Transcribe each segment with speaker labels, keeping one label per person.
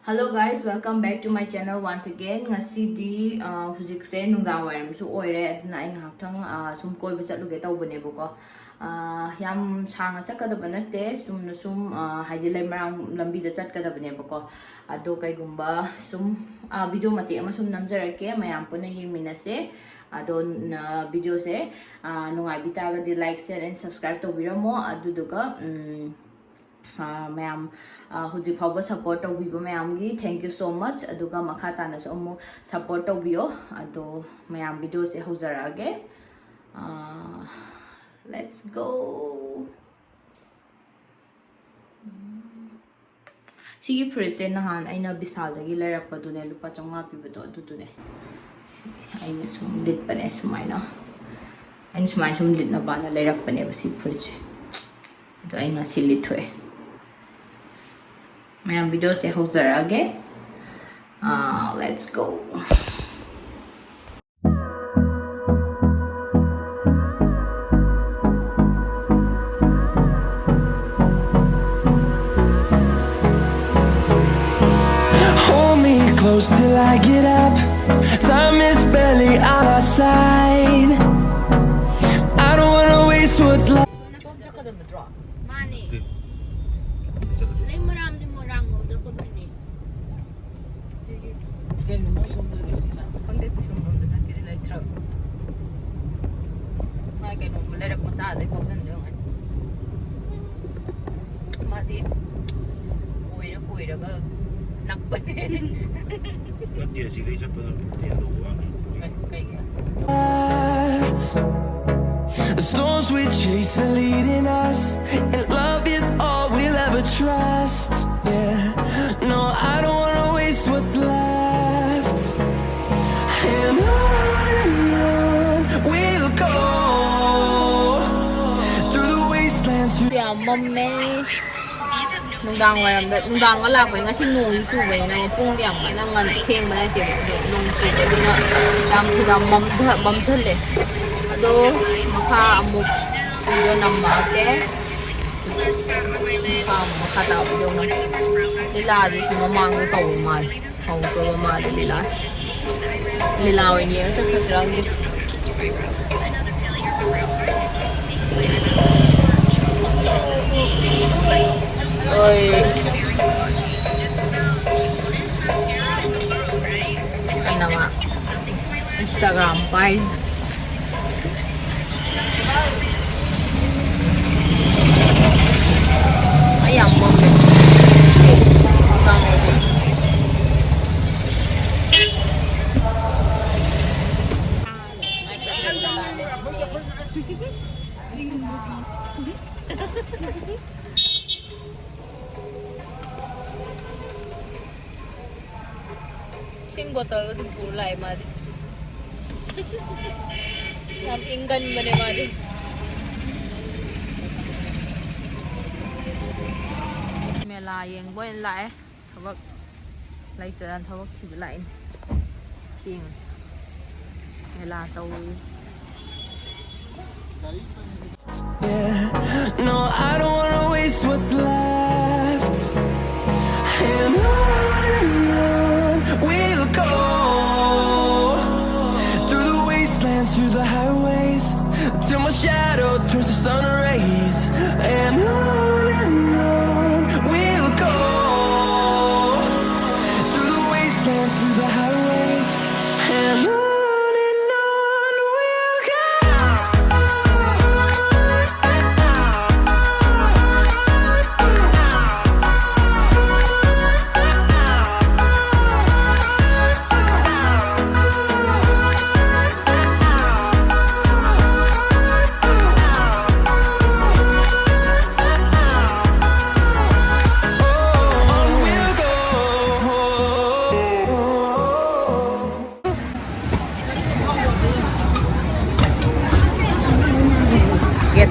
Speaker 1: Hello guys, welcome back to my channel once again. Ngasi hujikse nungdang wairam su oire aduna ai nghaktang sum koi ba chatluge tawbane bako. Yam sanga chakadaba natte sum haidi lemrang lambi da chatkadabane bako. Ado kaigumba sum video mati ama sum namjarake mayam puna yengminase. Ado video se nungai bitaga di like, share and subscribe to biramo aduduga ma'am huji phaba support tawbibo ma'am gi thank you so much aduga makha tana so mu support tawbiyo ado ma'am video se haujarage let's go sigi fridge se nahan aina bisal dagi lerak padune lupa chonga pibado adudune aina sum lit pane sumaina aina sumai sum lit na bana lerak pane basi fridge ado aina silit hoy my video se hozarage let's go
Speaker 2: hold me close till I get up time is barely on our side I don't wanna waste what's left The storms we chase are leading us and love is all we'll ever trust yeah no I don't wanna waste what's left and on we'll go through the wastelands
Speaker 1: nungdang waram da nungdang ala ko ngasi nong su ba na pung diam na ngan theng ba na te nong su te na dam thu dam bam thale ado makha amuk do namma ke makha ta do ma lila ji si mamang ko taw ma taw ko ma lila wa ni sa khasrang ni oi ano ma Instagram pai ayam bombe Sing botol ko pulay madi. Yang inggan bane madi. Mela Yangba lại thawak lai tan thawak si lại sing Mela tàu
Speaker 2: yeah no I don't wanna waste what's left and on we'll go through the wastelands through the highways till my shadow turns to sun rays and on we'll go through the wastelands through the highways and on we'll go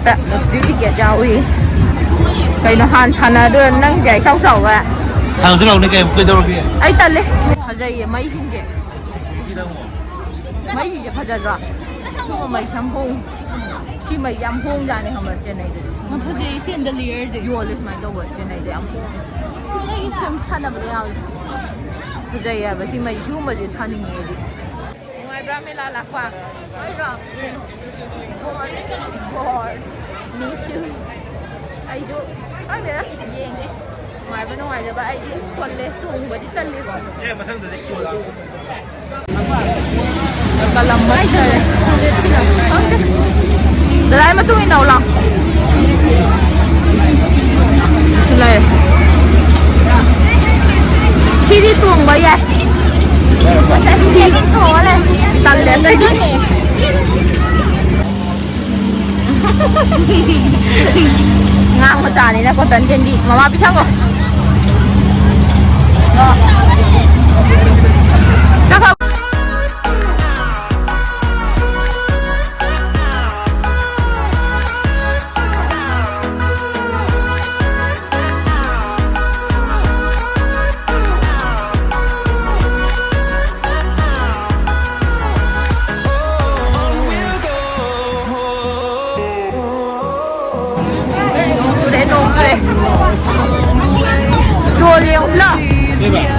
Speaker 1: ta beauty get jawi cái nó han chana đưa nang jai sau sau ga
Speaker 3: hàng số này cái đâu kia
Speaker 1: ai ta le hajai mai hin je mai hi je phaja ra so mai shampoo chi mai yam hong ja ne hamar che nai de ma phade chandelier je yo le mai do wa che nai de am hong ai sim chana ba ya fujai ya ba si mai shu ma ji thaning nge di ngai bra mela lakwa oi ro board me too ai ju anh đấy yeng đi ngoài bên ngoài rồi ai đi tuần lễ tuồng với đi tân đi vào
Speaker 3: mà thằng đấy
Speaker 1: cả làm mấy giờ đấy mà tôi nào lòng này khi đi tuồng bây giờ sẽ đi tuồng này tân lễ đây chứ ngang mà trả này là có tấn tiền đi mà biết sao rồi chắc không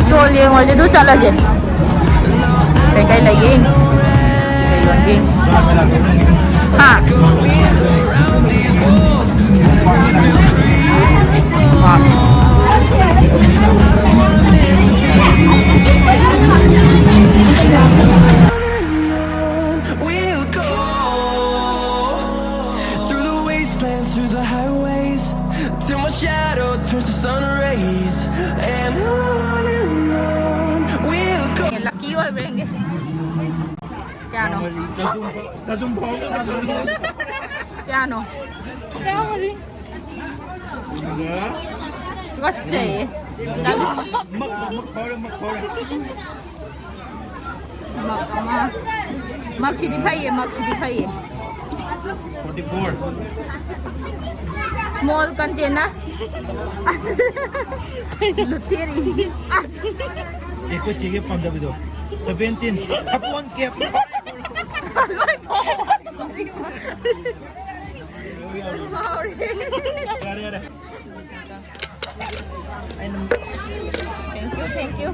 Speaker 1: Đồ liền ngoài đứa sao là gì? Cái leggings, cái leggings, ha.
Speaker 2: We'll go through the wastelands, through the highways, till my shadow turns to sun rays, and on we'll go.
Speaker 1: Lucky rồi bên kia. Chà nó.
Speaker 3: Cha chung phong.
Speaker 1: Chà nó. Chà đi. Gót xỉ.
Speaker 3: Mất khói.
Speaker 1: Mặc chỉ đi phay.
Speaker 3: 44.
Speaker 1: Small container. Lutiri.
Speaker 3: Eko chige Punjabi do. 17. Thapon kep.
Speaker 1: Thank you.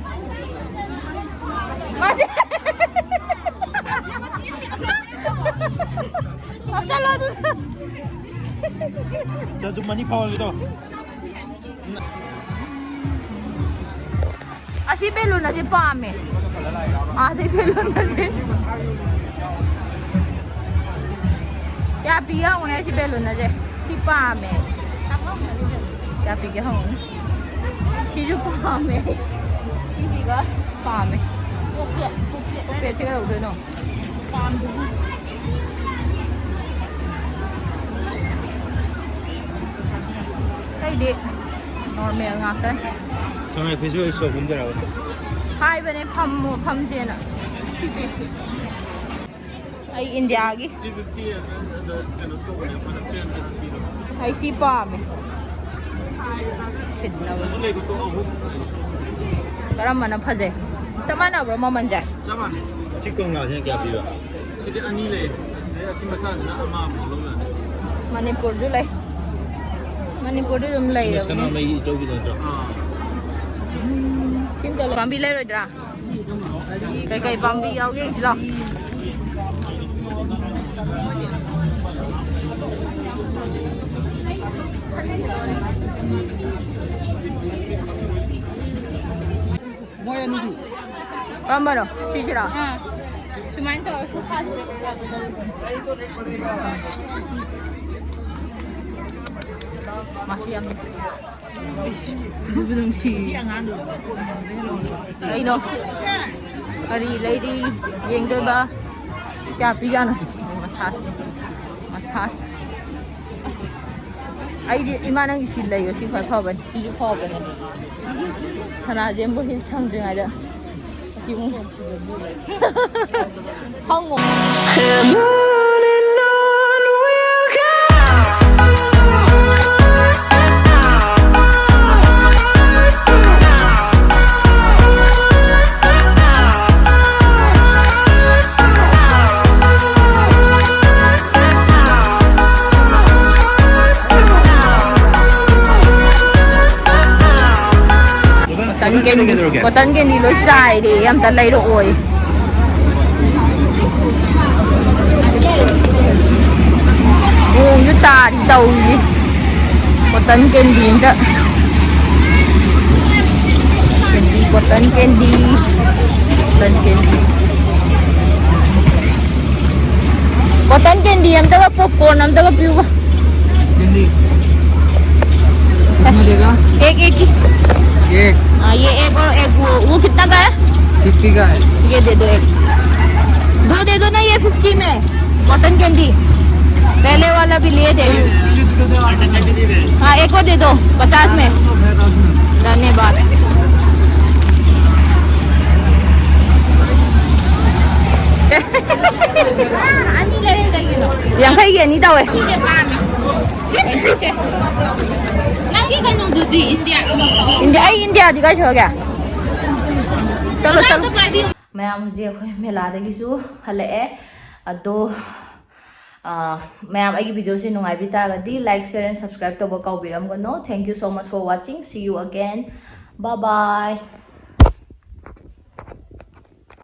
Speaker 1: Masih. Chalo tu.
Speaker 3: Cha chung manipur gitu.
Speaker 1: Asi belum aja paham eh. Asi belum aja. Ya biar orang asi belum aja. Si paham eh. Ya biar orang. Si tu paham eh. Si juga paham eh. Kopi cakap tu no. Paham tu. Cái đi normal ngạc đấy.
Speaker 3: Trong này phải chơi sổ cũng được rồi.
Speaker 1: Hai bên em phăm trên ạ. Ai India cái. Ai sipa me. Xin nào. Cái mà nó phơi. Sao mà nó bro mà mình chạy.
Speaker 3: Chỉ công nào thế kia bây giờ.
Speaker 4: Jadi ani le, dia asyik masak nak ama belum lah.
Speaker 1: Manipur je lah. Manipur tu rum lay.
Speaker 3: Mas kana mai jauh gitu tu.
Speaker 1: Xin chào Bambi lay rồi ra. Cái Bambi áo ghế gì đó.
Speaker 3: Moya ni tu.
Speaker 1: Bambi đâu? Chị đâu?
Speaker 5: Cuman tu suka
Speaker 1: Masih yang belum sih. Đây nó. Ari lady yang đôi ba. Chà piano. Massage. Ai di mana yang isi lagi sih kau ben. Sih kau ben. Karena dia boleh canggung aja. Không ngủ.
Speaker 2: And on we'll go.
Speaker 1: Tấn kinh. cotton candy lo sai đi em ta lấy rồi ô như ta đi đâu gì cotton candy đó cotton candy cotton candy em ta popcorn em ta piu
Speaker 3: Candy. कितना देगा?
Speaker 1: एक एक
Speaker 3: एक
Speaker 1: हाँ ये एक और एक वो कितना का है
Speaker 3: 50 का है।
Speaker 1: ये दे दो एक दो दे दो ना ये 50 में कॉटन कैंडी पहले वाला भी लिए थे हाँ एक और दे दो 50 में धन्यवाद yang kayak gini tau India ai India di ka chho kya chalo chalo mayam huje khoi mela da gi su hale e ado mayam ai video se nungai bi ta ga di like share and subscribe to ba kau biram go no thank you so much for watching see you again bye bye